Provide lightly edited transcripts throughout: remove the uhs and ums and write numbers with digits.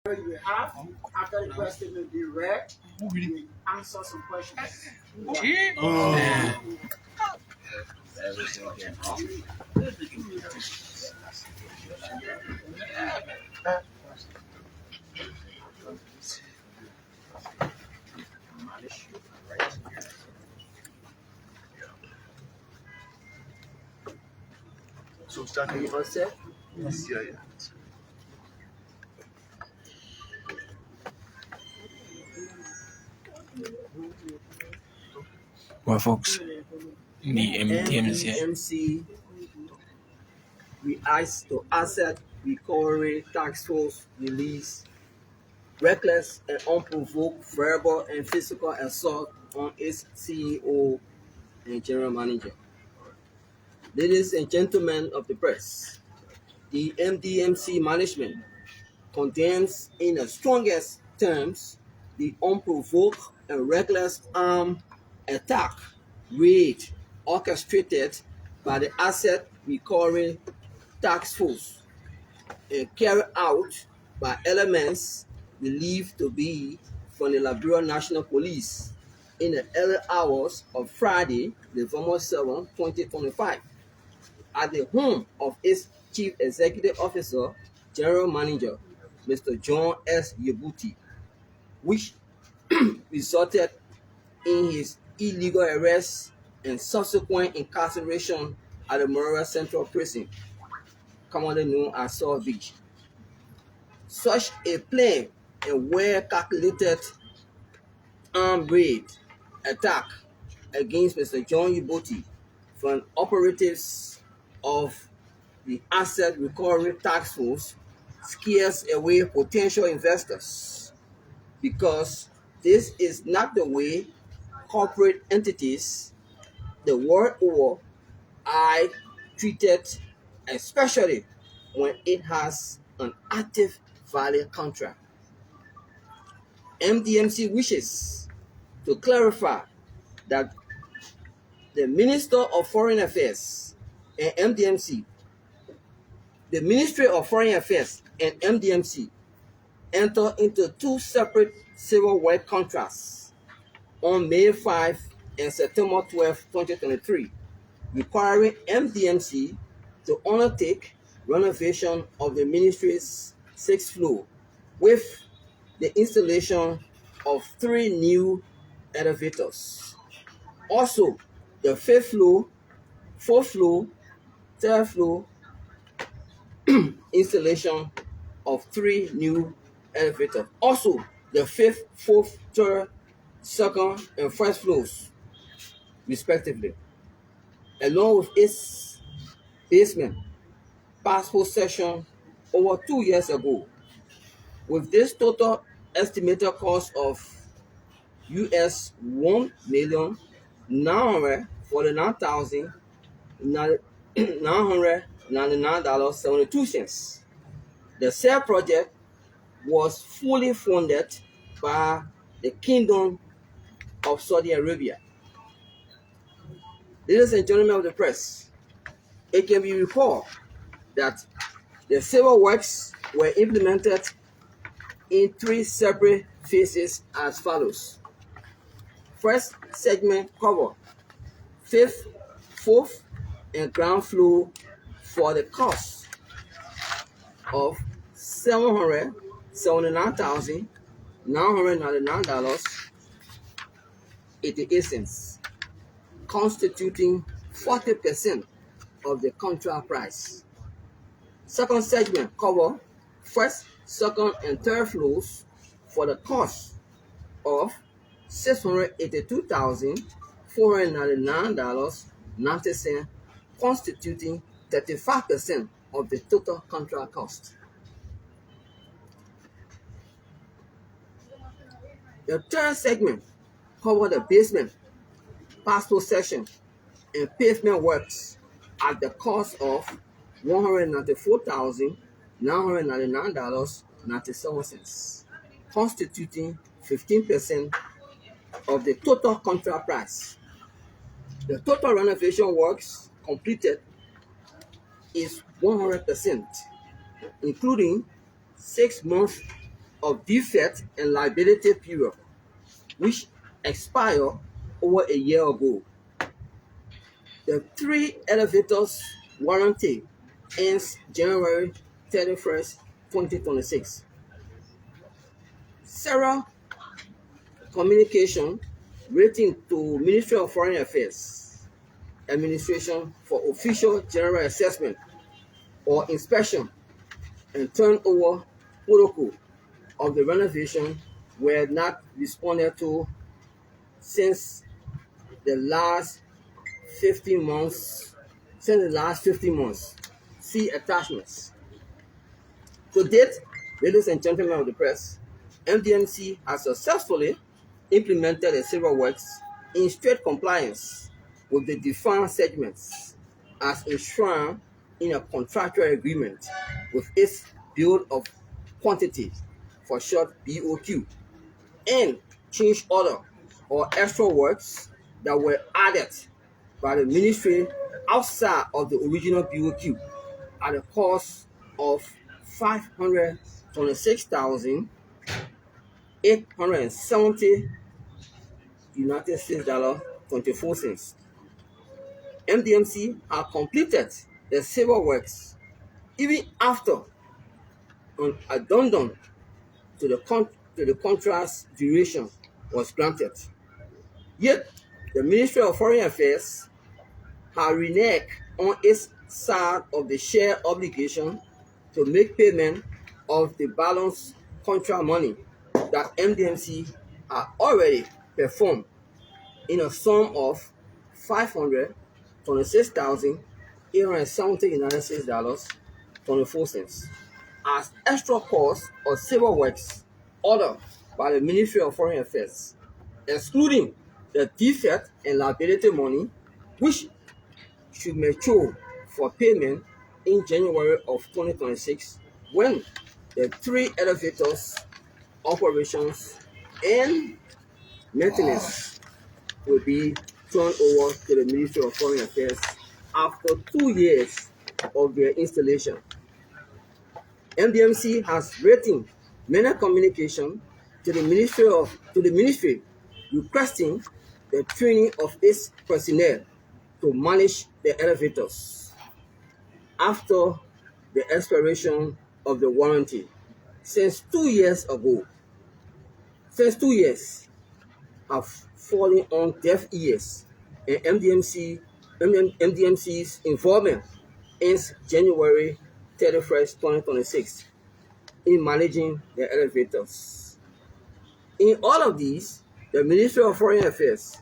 You have after the question will be read, we answer some questions. So starting You answer? this year, Well, folks, the MDMC. MDMC, we asked to Asset Recovery Task Force release reckless and unprovoked verbal and physical assault on its CEO and general manager. Ladies and gentlemen of the press, the MDMC management condemns in the strongest terms the unprovoked and reckless armed attack raid orchestrated by the Asset Recovery Task Force and carried out by elements believed to be from the Liberia National Police in the early hours of Friday, November 7, 2025, at the home of its Chief Executive Officer, General Manager, Mr. John S. Youboty, which resulted in his illegal arrest and subsequent incarceration at the Monrovia Central Prison, commonly known as Saw Beach. Such a planned and well-calculated armed raid attack against Mr. John Youboty from operatives of the Asset Recovery Task Force scares away potential investors because this is not the way corporate entities the world over are treated, especially when it has an active valid contract. MDMC wishes to clarify that the Minister of Foreign Affairs and MDMC, the Ministry of Foreign Affairs and MDMC entered into two separate civil work contracts on May 5 and September 12, 2023, requiring MDMC to undertake renovation of the ministry's sixth floor with the installation of 3 new elevators. Also, the fifth floor, fourth floor, third floor installation of 3 new elevators. Also, the fifth, fourth, third, second, and first floors, respectively, along with its basement, past possession over 2 years ago. With this total estimated cost of US $1,949,999.72. The said project was fully funded by the Kingdom of Saudi Arabia. Ladies and gentlemen of the press, it can be recalled that the civil works were implemented in 3 separate phases as follows. First segment cover 5th, 4th, and ground floor for the cost of $779,999.88, constituting 40% of the contract price. Second segment cover first, second, and third floors for the cost of $682,499.90, constituting 35% of the total contract cost. The third segment covered the basement, past possession, and pavement works at the cost of $194,999.97, constituting 15% of the total contract price. The total renovation works completed is 100%, including 6 months of defect and liability period, which expired over a year ago. The 3 elevators warranty ends January 31st, 2026. Sarah communication written to Ministry of Foreign Affairs Administration for official general assessment or inspection and turnover protocol of the renovation were not responded to since the last 15 months. See attachments. To date, ladies and gentlemen of the press, MDMC has successfully implemented the civil works in strict compliance with the defined segments as enshrined in a contractual agreement with its bill of quantity, for short BOQ, and change order or extra works that were added by the ministry outside of the original BOQ at a cost of $526,870 United States $24. MDMC have completed the civil works even after an addendum to the contract's duration was granted. Yet, the Ministry of Foreign Affairs has reneged on its side of the share obligation to make payment of the balance contract money that MDMC had already performed in a sum of $526,870 United States $24 as extra cost of civil works ordered by the Ministry of Foreign Affairs, excluding the defect and liability money, which should mature for payment in January of 2026 when the 3 elevators operations and maintenance will be turned over to the Ministry of Foreign Affairs after 2 years of their installation. MDMC has written many communication to the ministry requesting the training of its personnel to manage the elevators after the expiration of the warranty since 2 years ago. Since 2 years have fallen on deaf ears, and MDMC's involvement ends January 31st, 2026 in managing the elevators. In all of these, the Ministry of Foreign Affairs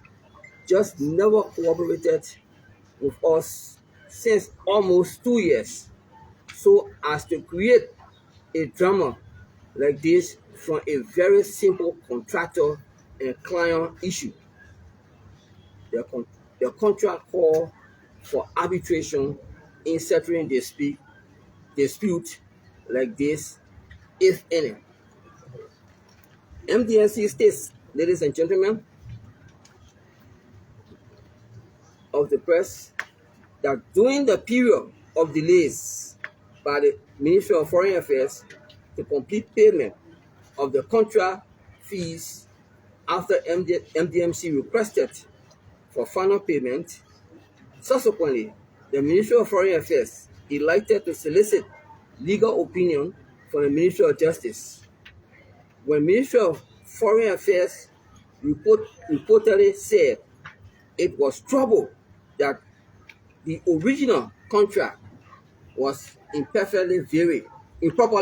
just never cooperated with us since almost 2 years, so as to create a drama like this from a very simple contractor and client issue. The contract call for arbitration in settling dispute like this, if any. MDMC states, ladies and gentlemen of the press, that during the period of delays by the Ministry of Foreign Affairs to complete payment of the contract fees after MDMC requested for final payment, subsequently, the Ministry of Foreign Affairs elected to solicit legal opinion from the Ministry of Justice. When Ministry of Foreign Affairs reportedly said it was troubled that the original contract was improperly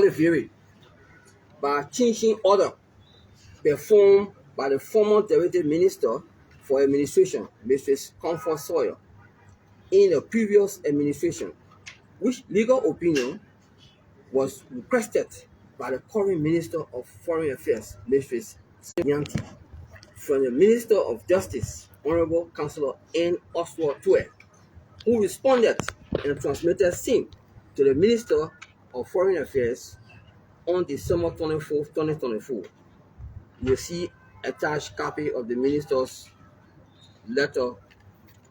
varied by changing order performed by the former Deputy Minister for Administration, Mrs. Comfort Sawyer, in the previous administration, which legal opinion was requested by the current Minister of Foreign Affairs, Mrs. Yanti, from the Minister of Justice, Honorable Councillor N. Oswald Weah, who responded and transmitted same to the Minister of Foreign Affairs on December 24th, 2024. You will see attached copy of the Minister's letter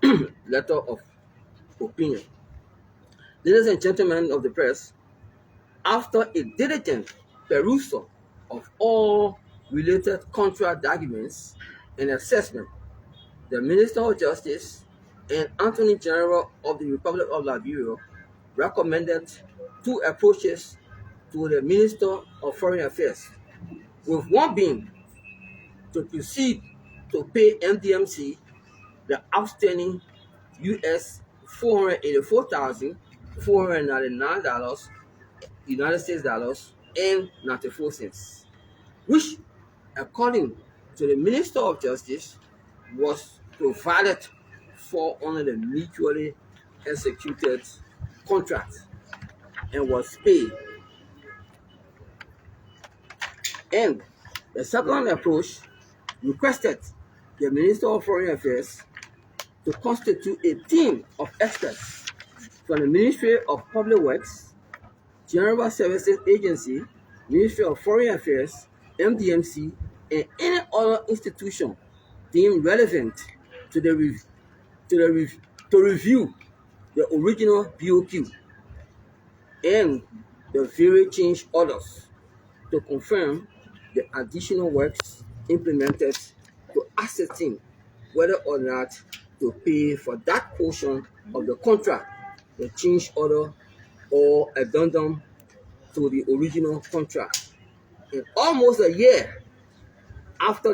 of opinion. Ladies and gentlemen of the press, after a diligent perusal of all related contract documents and assessment, the Minister of Justice and Attorney General of the Republic of Liberia recommended two approaches to the Minister of Foreign Affairs, with one being to proceed to pay MDMC the outstanding US $484,499 United States dollars and 94 cents, which, according to the Minister of Justice, was provided for under the mutually executed contract and was paid. And the second approach requested the Minister of Foreign Affairs to constitute a team of experts from the Ministry of Public Works, General Services Agency, Ministry of Foreign Affairs, MDMC, and any other institution deemed relevant to review the original BOQ and the various change orders to confirm the additional works implemented to ascertain whether or not to pay for that portion of the contract, the change order, or addendum to the original contract. And almost a year after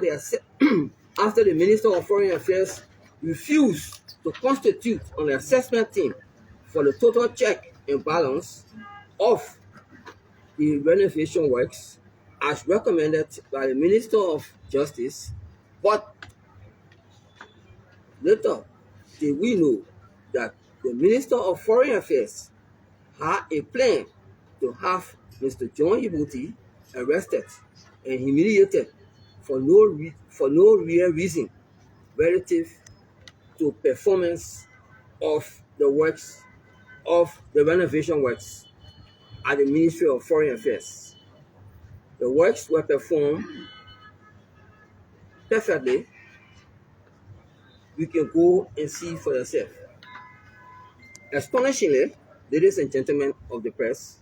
after the Minister of Foreign Affairs refused to constitute an assessment team for the total check and balance of the renovation works as recommended by the Minister of Justice, but later did we know that the Minister of Foreign Affairs had a plan to have Mr. John Youboty arrested and humiliated for no real reason relative to performance of the works of the renovation works at the Ministry of Foreign Affairs. The works were performed perfectly. You can go and see for yourself. Astonishingly, ladies and gentlemen of the press,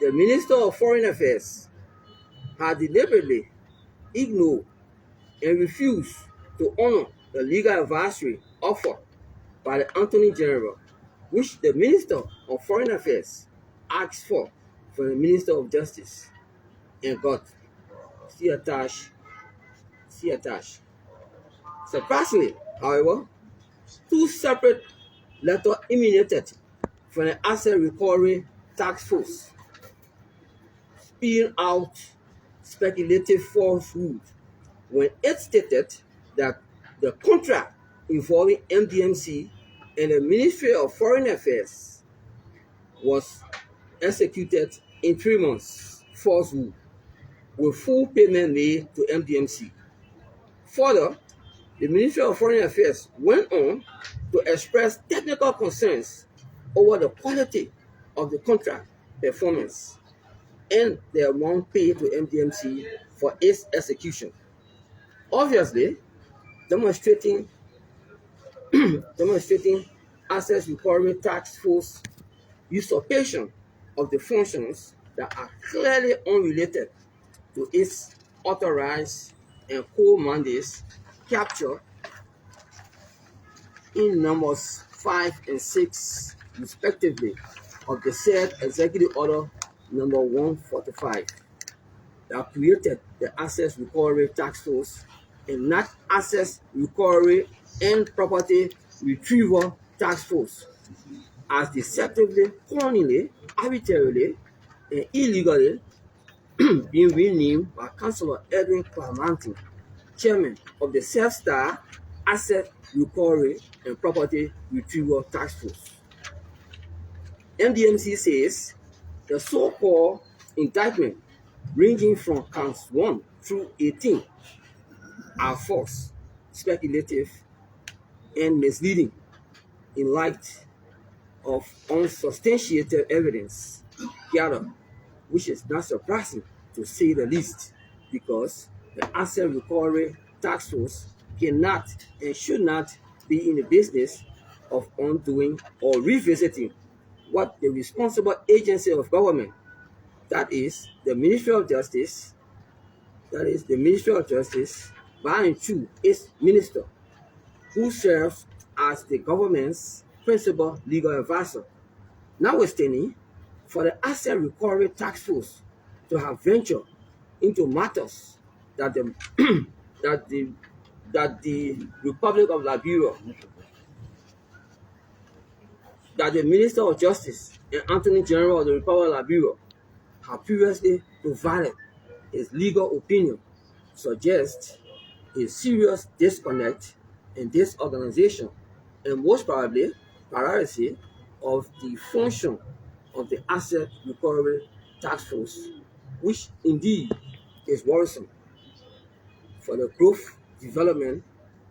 the Minister of Foreign Affairs had deliberately ignored and refused to honor the legal advisory offered by the Attorney General, which the Minister of Foreign Affairs asked for from the Minister of Justice and got. See attached. Surprisingly, however, two separate letters emanated from the Asset Recovery Task Force, spewing out speculative falsehood when it stated that the contract involving MDMC and the Ministry of Foreign Affairs was executed in 3 months, falsehood, with full payment made to MDMC. Further, the Ministry of Foreign Affairs went on to express technical concerns over the quality of the contract performance and the amount paid to MDMC for its execution, obviously demonstrating Asset Recovery Task Force usurpation of the functions that are clearly unrelated to its authorized and core mandates captured in numbers 5 and 6, respectively, of the said Executive Order number 145 that created the Asset Recovery Task Force and not Asset Recovery and Property Retrieval Task Force, as deceptively, cunningly, arbitrarily, and illegally being renamed by Councillor Edwin Clamanti, Chairman of the Self-Star Asset Recovery and Property Retrieval Task Force. MDMC says the so-called indictment, ranging from counts 1 through 18, are false, speculative, and misleading in light of unsubstantiated evidence gathered, which is not surprising to say the least, because the Asset Recovery Task Force cannot and should not be in the business of undoing or revisiting what the responsible agency of government, that is the Ministry of Justice that is the Ministry of Justice, by and through its minister, who serves as the government's principal legal advisor. Notwithstanding, for the Asset Recovery Task Force to have ventured into matters that the that the Republic of Liberia, that the Minister of Justice and Attorney General of the Republic of Liberia have previously provided his legal opinion, suggests a serious disconnect in this organization and most probably paralysis of the function of the Asset Recovery Task Force, which indeed is worrisome for the growth, development,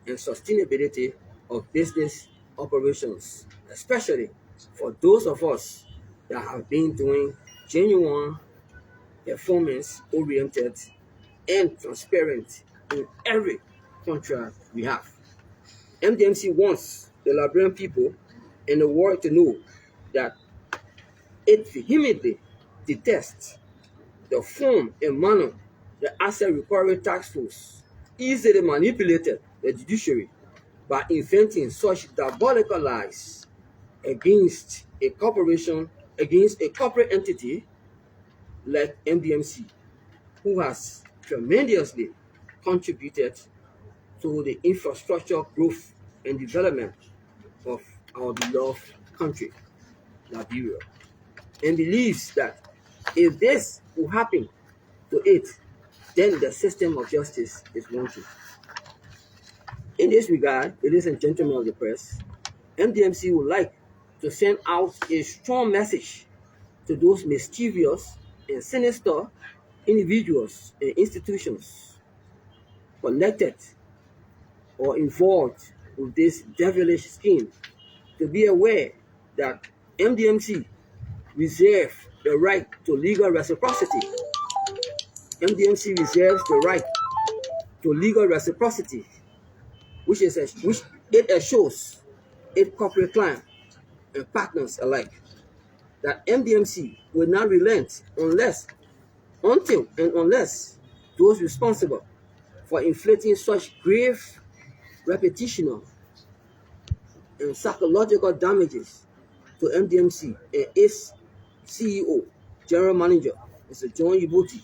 and sustainability of business operations, especially for those of us that have been doing genuine, performance-oriented, and transparent in every contract we have. MDMC wants the Liberian people and the world to know that it vehemently detests the form and manner the Asset Recovery Task Force easily manipulated the judiciary by inventing such diabolical lies against a corporation, against a corporate entity like MDMC, who has tremendously contributed to the infrastructure growth and development of our beloved country, Liberia, and believes that if this will happen to it, then the system of justice is wanting. In this regard, ladies and gentlemen of the press, MDMC would like to send out a strong message to those mischievous and sinister individuals and institutions connected or involved with this devilish scheme to be aware that MDMC reserves the right to legal reciprocity. MDMC reserves the right to legal reciprocity, which it assures its corporate clients and partners alike that MDMC will not relent until and unless those responsible for inflicting such grave reputational and psychological damages to MDMC and its CEO, General Manager, Mr. John Youboty,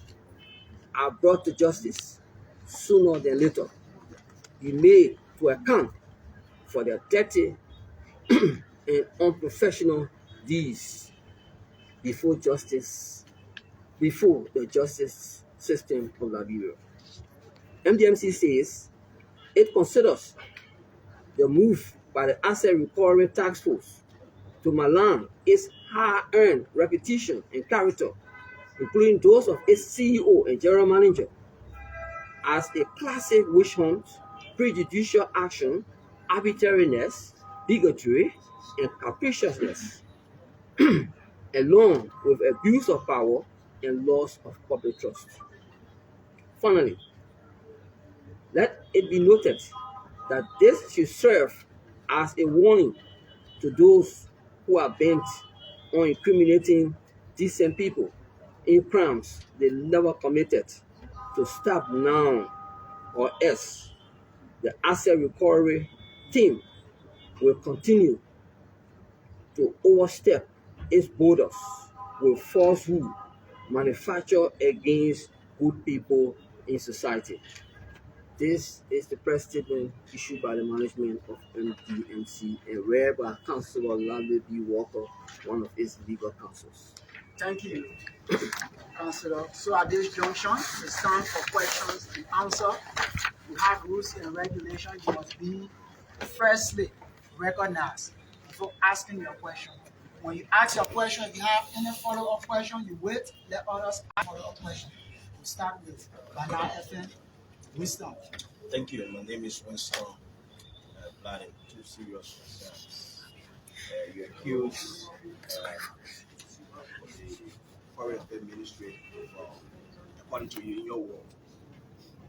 are brought to justice sooner than later. Be made to account for their dirty and unprofessional deeds before the justice system of Liberia. MDMC says it considers the move by the Asset Recovery Task Force to malign its hard-earned reputation and character, including those of its CEO and General Manager, as a classic witch hunt, prejudicial action, arbitrariness, bigotry, and capriciousness, along with abuse of power and loss of public trust. Finally, let it be noted that this should serve as a warning to those who are bent on incriminating decent people in crimes they never committed to stop now, or else the asset recovery team will continue to overstep its borders with falsehood manufactured against good people in society. This is the press statement issued by the management of MDMC and read by Councilor Larry B. Walker, one of its legal counsels. Thank you, Councilor. So at this junction, it's time for questions and answer. We have rules and regulations. You must be firstly recognized before asking your question. When you ask your question, if you have any follow-up question, you wait, let others ask follow-up question. We start with Banana FM, Wisdom. Thank you. My name is Winston Planning. Two serious concerns. You accuse the Foreign Affairs Ministry of, according to you in your work,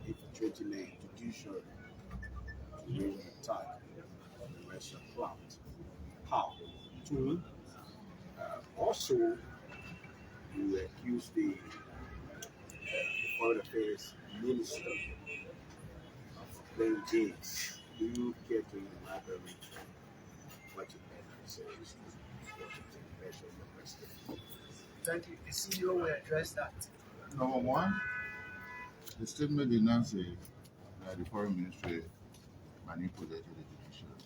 infiltrating the judiciary to raise an attack on the Russian plant. How? Two. Also, you accuse the Foreign Affairs Minister of playing games. Do you care to elaborate what you meant to say? Thank you. The CEO will address that. Number one, the statement did not say that the foreign ministry manipulated the judiciary.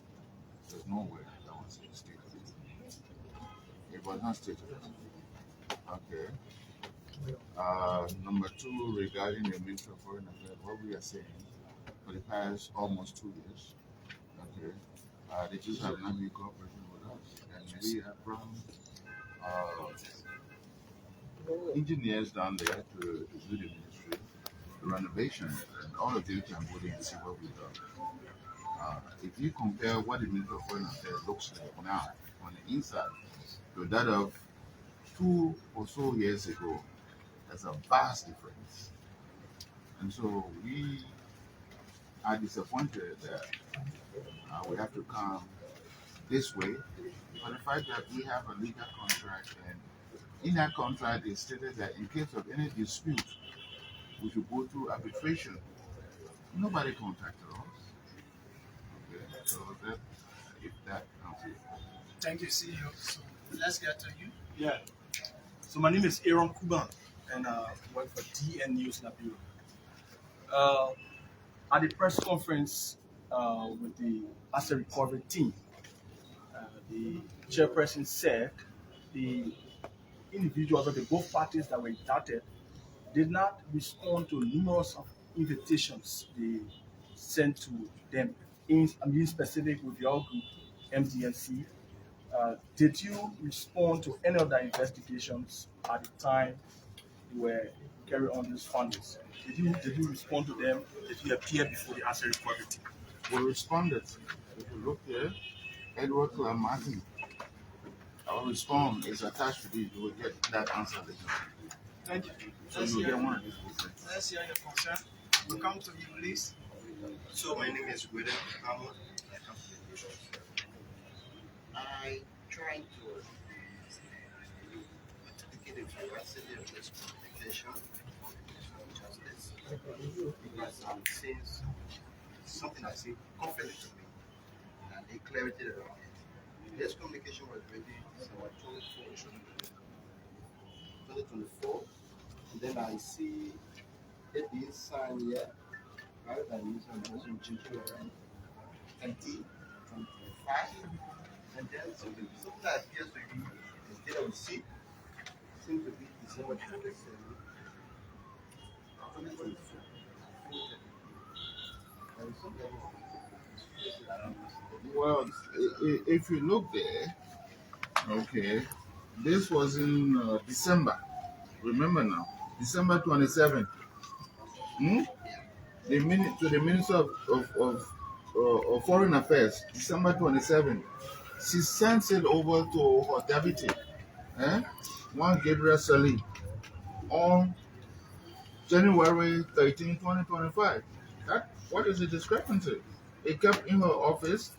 There's no way that was stated. It was not stated. Okay. Number two, regarding the Ministry of Foreign Affairs, what we are saying for the past almost 2 years, okay, they just have not been cooperating with us, and we have brought engineers down there to do the ministry, the renovation, and all of you can go there and see what we've done. If you compare what the Ministry of Foreign Affairs looks like now on the inside to that of 2 or so years ago, there's a vast difference. And so we are disappointed that we have to come this way for the fact that we have a legal contract, and in that contract it stated that in case of any dispute, we should go through arbitration. Nobody contacted us. Okay, so that if that comes in. Thank you, CEO. So let's get to you. Yeah. So my name is Aaron Kuban, and I work for DN News Liberia. At the press conference with the asset recovery team, the chairperson said the individuals of the both parties that were indicted did not respond to numerous of invitations they sent to them. I'm being specific with your group, MDMC. Did you respond to any of the investigations at the time you were carrying on these findings? Did you respond to them? Did you appear before the asset recovery team? We responded. If you look here, Edward Martin, our response is attached to this. You will get that answer later. Thank you. So you will get one of these questions. Let's hear your concern. We'll come to you, please. So my name is Weah. I come from the Nation. I try to advocate the veracity of this communication of justice because since something I say confident to me and a clarity around it. This communication was ready December 2024, and then I see it being signed here, rather than using the person changing around 2025, and then something that appears to be the date of receipt seems to be December 27, 2024. There is something wrong. Well, if you look there, okay, this was in December. Remember now, December 27th. To the Minister of Foreign Affairs, December 27th. She sends it over to her deputy, one Gabriel Salim, on January 13, 2025. What is the discrepancy? It kept in her office.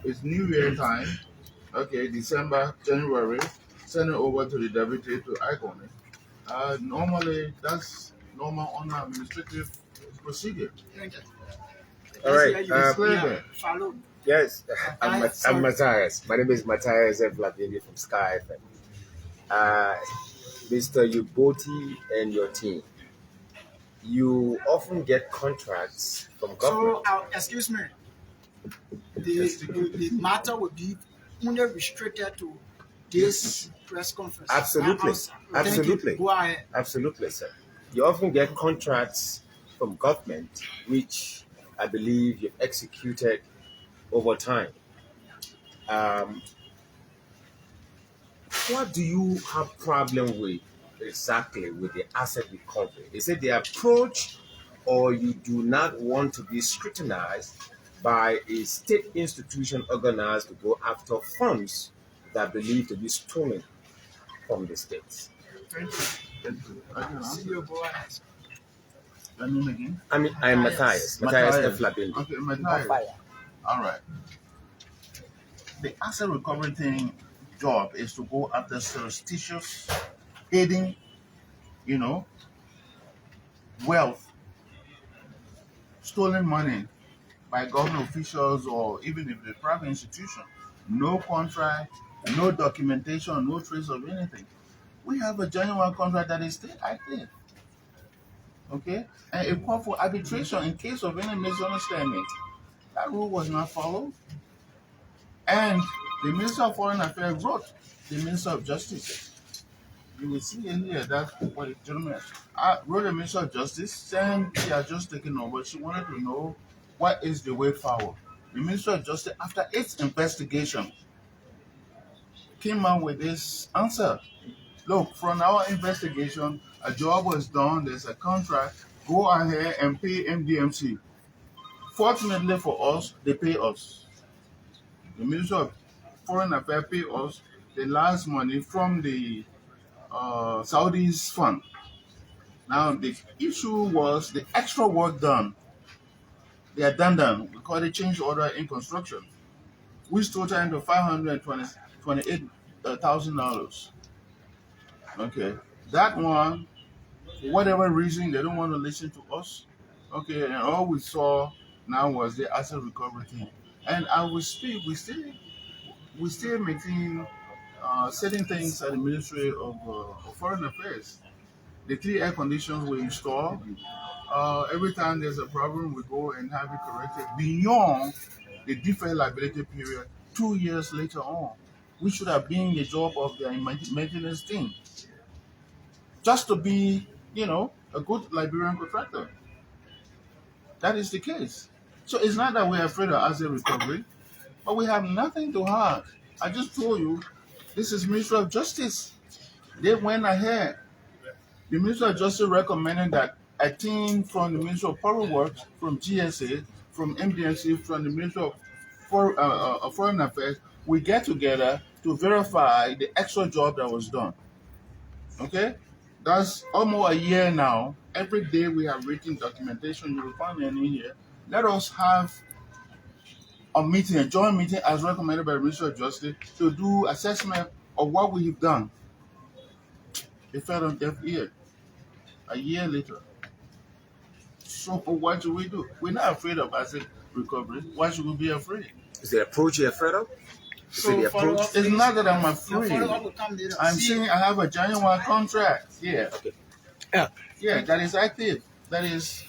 It's New Year time. Okay, December, January. Send it over to the deputy to icon it. Normally, that's normal on administrative procedure. All right. Follow. Yes, I'm Matthias. My name is Matthias Vladier from Sky FM. Mr. Youboty and your team, you often get contracts from government. So, excuse me. The matter will be only restricted to this press conference. Absolutely. Absolutely. Go ahead. Absolutely, sir. You often get contracts from government, which I believe you've executed over time. What do you have problem with exactly with the asset recovery? Is it the approach, or you do not want to be scrutinized by a state institution organized to go after funds that are believed to be stolen from the states? CEO, go ahead. Your name again? I'm Matthias. Matthias F. Labindi. Okay, Matthias. All right. The asset recovery thing job is to go after surreptitious, hidden, wealth, stolen money by government officials or even if the private institution, no contract, no documentation, no trace of anything. We have a genuine contract that is still active. Okay? And it called for arbitration in case of any misunderstanding. That rule was not followed. And the Minister of Foreign Affairs wrote the Minister of Justice. You will see in here that what the gentleman wrote the Minister of Justice saying she had just taken over. She wanted to know what is the way forward. The Minister of Justice, after its investigation, came out with this answer. Look, from our investigation, a job was done, there's a contract, go ahead and pay MDMC. Fortunately for us, they pay us. The Minister of Foreign Affairs pay us the last money from the Saudi's fund. Now, the issue was the extra work done, the addendum, we call it change order in construction, which totaled into $528,000. Okay, that one, for whatever reason, they don't want to listen to us. Okay, and all we saw now was the asset recovery team. And I will speak, we still making certain things at the Ministry of Foreign Affairs. The 3 air conditions we install. Every time there's a problem, we go and have it corrected beyond the deferred liability period 2 years later on. We should have been the job of the maintenance team. Just to be, a good Liberian contractor. That is the case. So it's not that we're afraid of asset recovery, but we have nothing to hide. I just told you, this is Ministry of Justice. They went ahead. The Ministry of Justice recommended that a team from the Ministry of Public Works, from GSA, from MDMC, from the Ministry of Foreign Affairs, we get together to verify the extra job that was done. Okay? That's almost a year now. Every day we have written documentation. You will find it in here. Let us have a meeting, a joint meeting as recommended by the Ministry of Justice to do assessment of what we've done. It fell on deaf ear. A year later. So what should we do? We're not afraid of asset recovery. Why should we be afraid? Is the approach you're afraid of? So it's not that I'm afraid. I'm saying I have a genuine contract. Yeah. Okay. Yeah, that is active. That is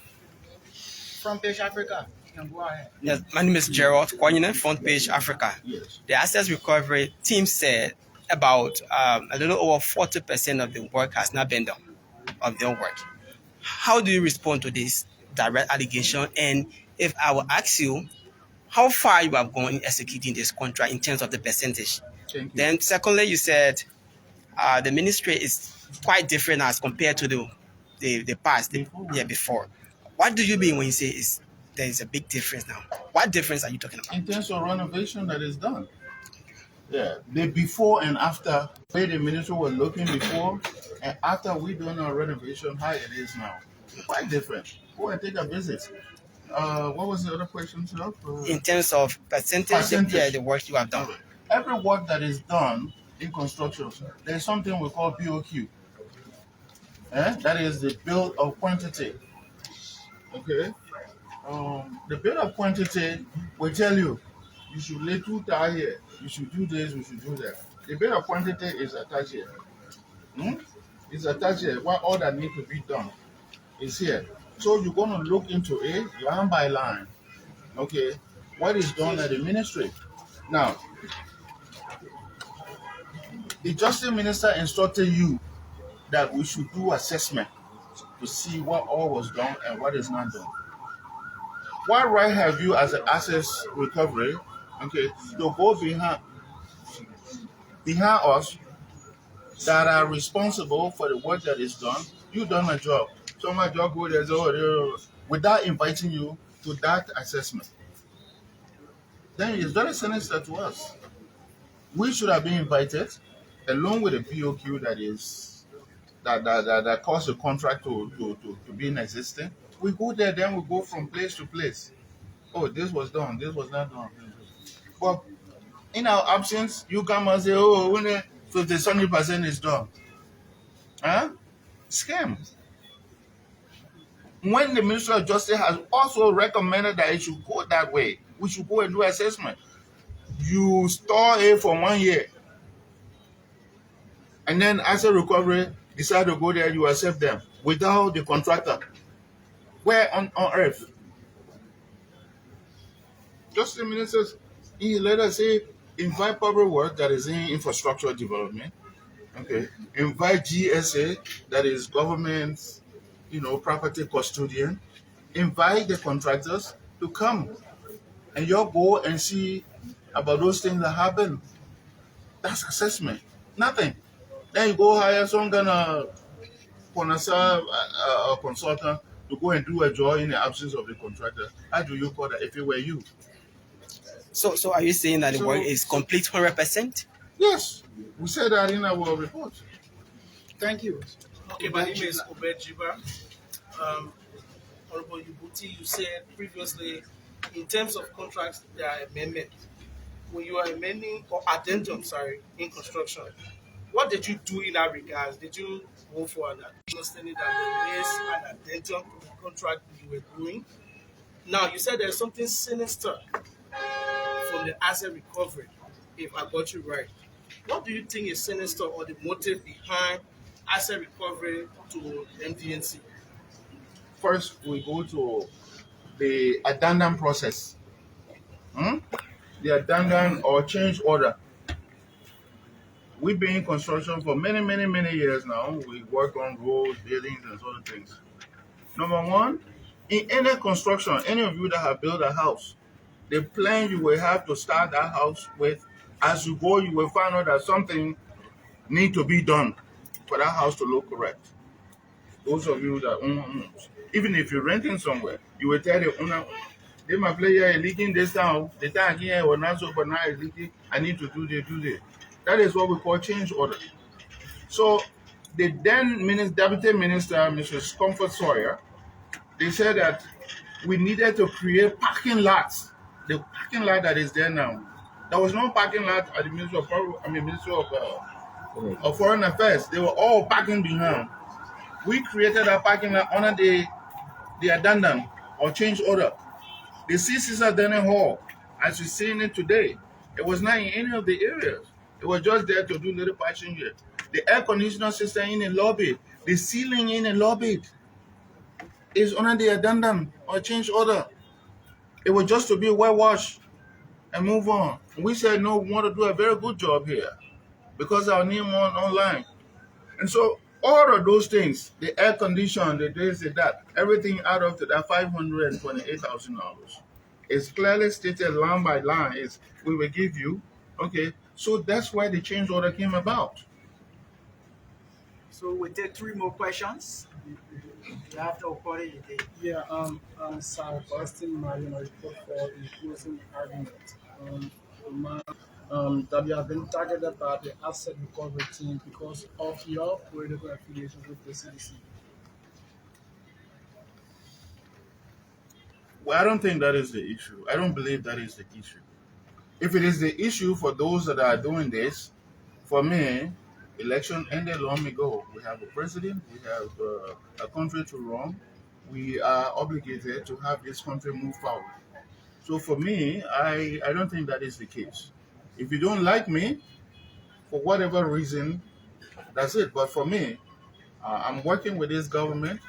Front Page Africa. You can go ahead. Yes, my name is Gerald Kwanyine, Front Page Africa. yes. The assets recovery team said about a little over 40% of the work has not been done, of their work. How do you respond to this direct allegation? And if I will ask you, how far you have gone in executing this contract in terms of the percentage? Thank you. Then secondly, you said the ministry is quite different as compared to the past, before. What do you mean when you say there is a big difference now? What difference are you talking about? In terms of renovation that is done. Yeah, the before and after, where the ministry was looking before and after we done our renovation, how it is now. Quite different. Go and take a visit. What was the other question, sir? In terms of percentage. Yeah, the work you have done. Every work that is done in construction, there's something we call BOQ. That is the bill of quantity. Okay? The bill of quantity will tell you, you should lay 2 tires here, you should do this, you should do that. The bill of quantity is attached here. It's attached here. What all that needs to be done is here. So you're going to look into it line by line. Okay? What is done at the ministry. Now, the Justice Minister instructed you that we should do assessment to see what all was done and what is not done. What right have you as an assets recovery, to go behind us that are responsible for the work that is done? You done a job. So my job go there without inviting you to that assessment. Then it's very sinister to us. We should have been invited, along with the POQ that caused the contract to be in existence. We go there, then we go from place to place. Oh, this was done, this was not done. But in our absence, you come and say, oh, when 50-70% is done. Scam. when the Ministry of Justice has also recommended that it should go that way, we should go and do assessment. You store it for 1 year, and then asset recovery decide to go there, you accept them without the contractor. Where on earth? Just the ministers, let us say, invite public work that is in infrastructure development. Okay. Invite GSA, that is government, property custodian. Invite the contractors to come, and you go and see about those things that happen. That's assessment. Nothing. Then you go hire some kind of consultant to go and do a job in the absence of the contractor. How do you call that if it were you? So are you saying that the work is complete 100%? Yes, we said that in our report. Thank you. Okay, my name is Obejiba. Honorable Youboty, you said previously, in terms of contracts, there are amendments. When you are amending or addendum, in construction, what did you do in that regard? Did you go for an understanding that there is an addendum to the contract you were doing? Now, you said there's something sinister from the asset recovery, if I got you right. What do you think is sinister or the motive behind asset recovery to MDMC? First, we go to the addendum process. The addendum or change order. We've been in construction for many, many, many years now. We work on roads, buildings, and sort of things. Number one, in any construction, any of you that have built a house, the plan you will have to start that house with, as you go, you will find out that something needs to be done for that house to look correct. Those of you that own homes, even if you're renting somewhere, you will tell the owner, "They my player is leaking this down. The tank here was not so, but now it's leaking. I need to do this. That is what we call change order. So the then Deputy Minister, Mrs. Comfort Sawyer, they said that we needed to create parking lots. The parking lot that is there now. There was no parking lot at the Ministry of Foreign Affairs. They were all parking behind. We created a parking lot under the addendum or change order. The CC's dining hall, as you're seeing it today, it was not in any of the areas. It was just there to do little patching here. The air conditioner system in the lobby, the ceiling in the lobby is under the addendum or change order. It was just to be whitewashed and move on. We said, no, we want to do a very good job here because our name on online. And so all of those things, the air condition, the this, the that, everything add up to that $528,000. It's clearly stated line by line is we will give you. Okay, so that's why the change order came about. So we take 3 more questions. You have to report it. Yeah, Sir Boston Marino report for the closing argument. That you have been targeted by the asset recovery team because of your political affiliation with the CDC. Well, I don't think that is the issue. I don't believe that is the issue. If it is the issue for those that are doing this, for me, election ended long ago. We have a president, we have a country to run. We are obligated to have this country move forward. So for me, I don't think that is the case. If you don't like me, for whatever reason, that's it. But for me, I'm working with this government.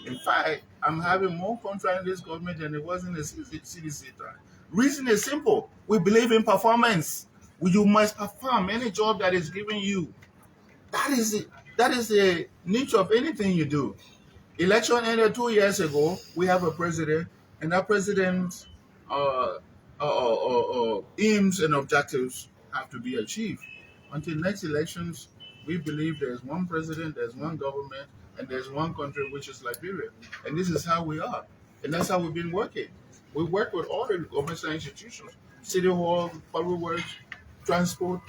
In fact, I'm having more contract in this government than it was in the CDC time. Reason is simple. We believe in performance. You must perform any job that is given you. That is it. That is the nature of anything you do. Election ended 2 years ago. We have a president, and that president's aims and objectives have to be achieved. Until next elections, we believe there's one president, there's one government, and there's one country, which is Liberia. And this is how we are. And that's how we've been working. We work with all the government institutions, City Hall, Public Works, Transport,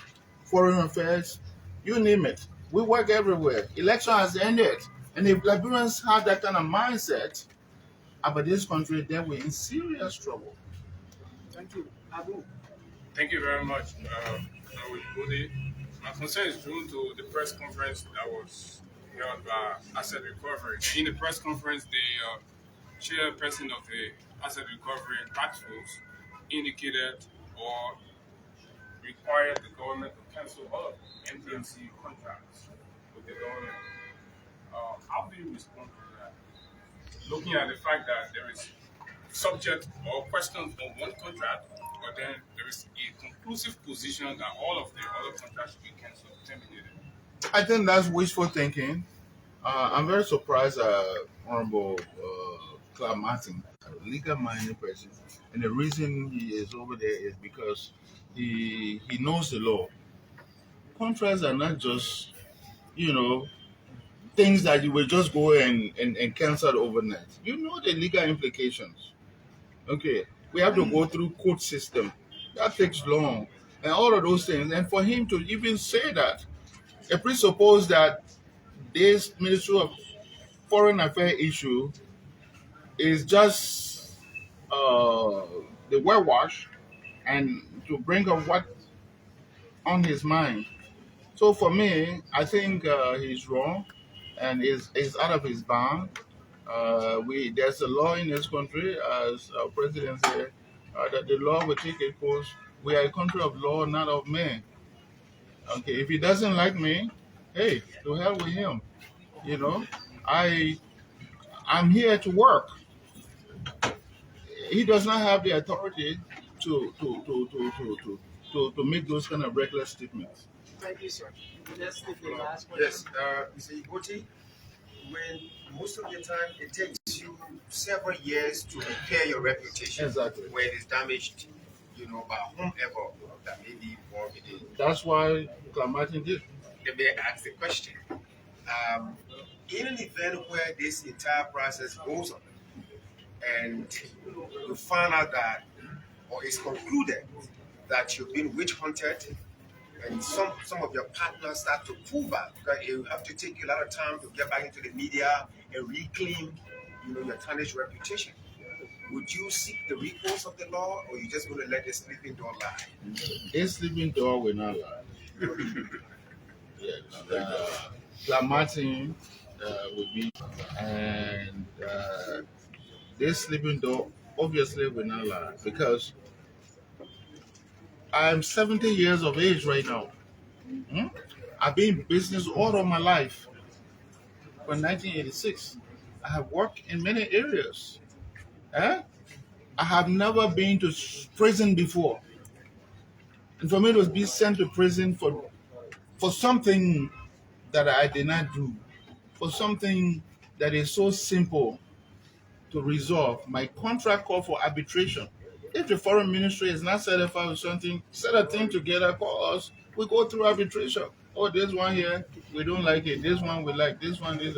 Foreign Affairs, you name it. We work everywhere. Election has ended. And if Liberians have that kind of mindset about this country, then we're in serious trouble. Thank you. Abu. Thank you very much, Youboty. My concern is due to the press conference that was held by Asset Recovery. In the press conference, they chairperson of the Asset Recovery Task Force indicated or required the government to cancel all of MDMC contracts with the government. How do you respond to that? Looking at the fact that there is subject or questions on one contract, but then there is a conclusive position that all of the other contracts should be cancelled, terminated. I think that's wishful thinking. I'm very surprised Honorable Clark Martin, a legal minded person, and the reason he is over there is because he knows the law. Contracts are not just, you know, things that you will just go and cancel overnight. You know the legal implications. Okay, we have to go through court system. That takes long, and all of those things. And for him to even say that, it presupposes that this Ministry of Foreign Affairs issue is just the whitewash and to bring up what on his mind. So for me, I think he's wrong and is out of his bound. There's a law in this country, as our president said, that the law will take a course. We are a country of law, not of men. Okay, if he doesn't like me, hey, to hell with him. You know, I'm here to work. He does not have the authority to make those kind of reckless statements. Thank you, sir. Let's take the last question. Yes, Mr. Youboty, when most of the time it takes you several years to repair your reputation. Exactly. Where it is damaged, by whomever that may be involved in it. That's why Martin did. Let me ask the question. In an event where this entire process goes on and you find out that, or it's concluded that you've been witch hunted, and some of your partners start to pull back, because you have to take a lot of time to get back into the media and reclaim, your tarnished reputation. Would you seek the recourse of the law, or you just going to let the sleeping dog lie? A sleeping dog will not lie. Yes, Martin would be, and this sleeping dog obviously will not lie, because I'm 70 years of age right now. I've been in business all of my life. From 1986, I have worked in many areas. I have never been to prison before. And for me to be sent to prison for something that I did not do, for something that is so simple to resolve. My contract called for arbitration. If the foreign ministry is not satisfied with something, set a thing together, call us. We go through arbitration. Oh, this one here, we don't like it. This one we like. This one is.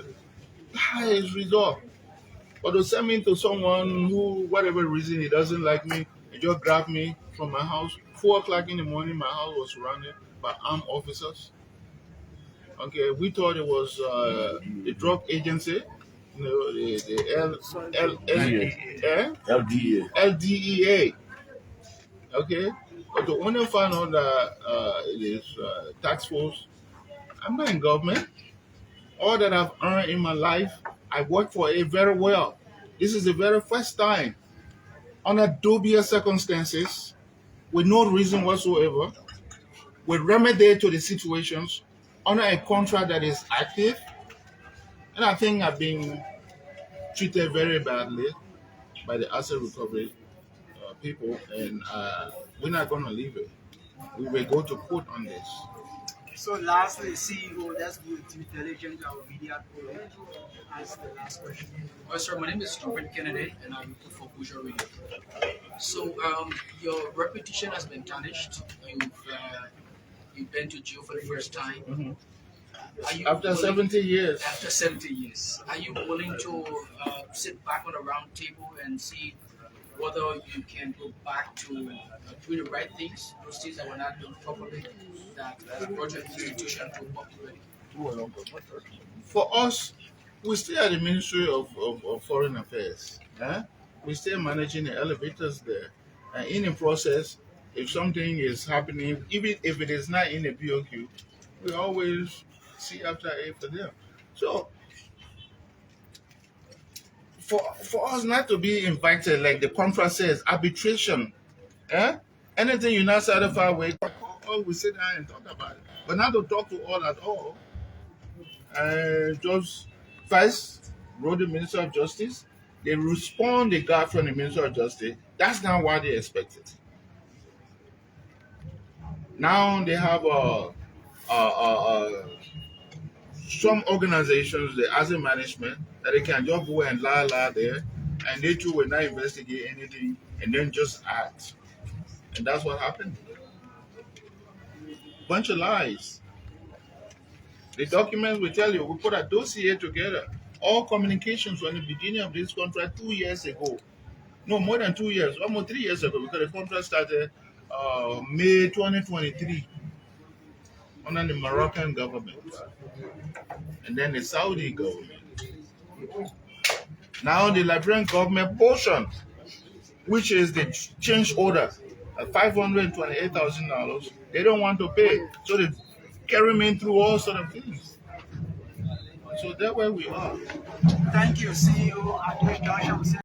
That is resolved. But to send me to someone who, whatever reason, he doesn't like me, he just grabbed me from my house. 4 o'clock in the morning, my house was surrounded by armed officers. Okay, we thought it was the drug agency. The LDEA. Okay, but to only find out that it is tax force, I'm not in government. All that I've earned in my life, I work for it very well. This is the very first time, under dubious circumstances, with no reason whatsoever, with remedy to the situations, under a contract that is active. And I think I've been treated very badly by the asset recovery people, and we're not going to leave it. We will go to court on this. So lastly, CEO, let's do it due diligence, our media program. Ask the last question. Oh, sir, my name is Robert Kennedy, and I report for Buja Radio. So your reputation has been tarnished. You've been to jail for the first time. Mm-hmm. After 70 years. After 70 years. Are you willing to sit back on a round table and see whether you can go back to do the right things, those things that were not done properly, that brought your institution to popularity? For us, we stay at the Ministry of Foreign Affairs. We stay managing the elevators there. And in the process, if something is happening, even if it is not in the BOQ, we always see after it for them. So, for us not to be invited, like the conference says, arbitration, anything you're not satisfied with, we sit down and talk about it. But not to talk to all at all. Just first wrote the Minister of Justice. They respond they got from the Minister of Justice. That's not what they expected. Now they have some organizations, the asset management, that they can just go and lie there, and they too will not investigate anything and then just act. And that's what happened. Bunch of lies. The documents will tell you, we put a dossier together. All communications from the beginning of this contract 2 years ago. No, more than 2 years, almost 3 years ago, because the contract started May 2023 under the Moroccan government and then the Saudi government. Now the Liberian government portion, which is the change order, $528,000, they don't want to pay. So they carry me through all sort of things. So that's where we are. Thank you, CEO. At this junction,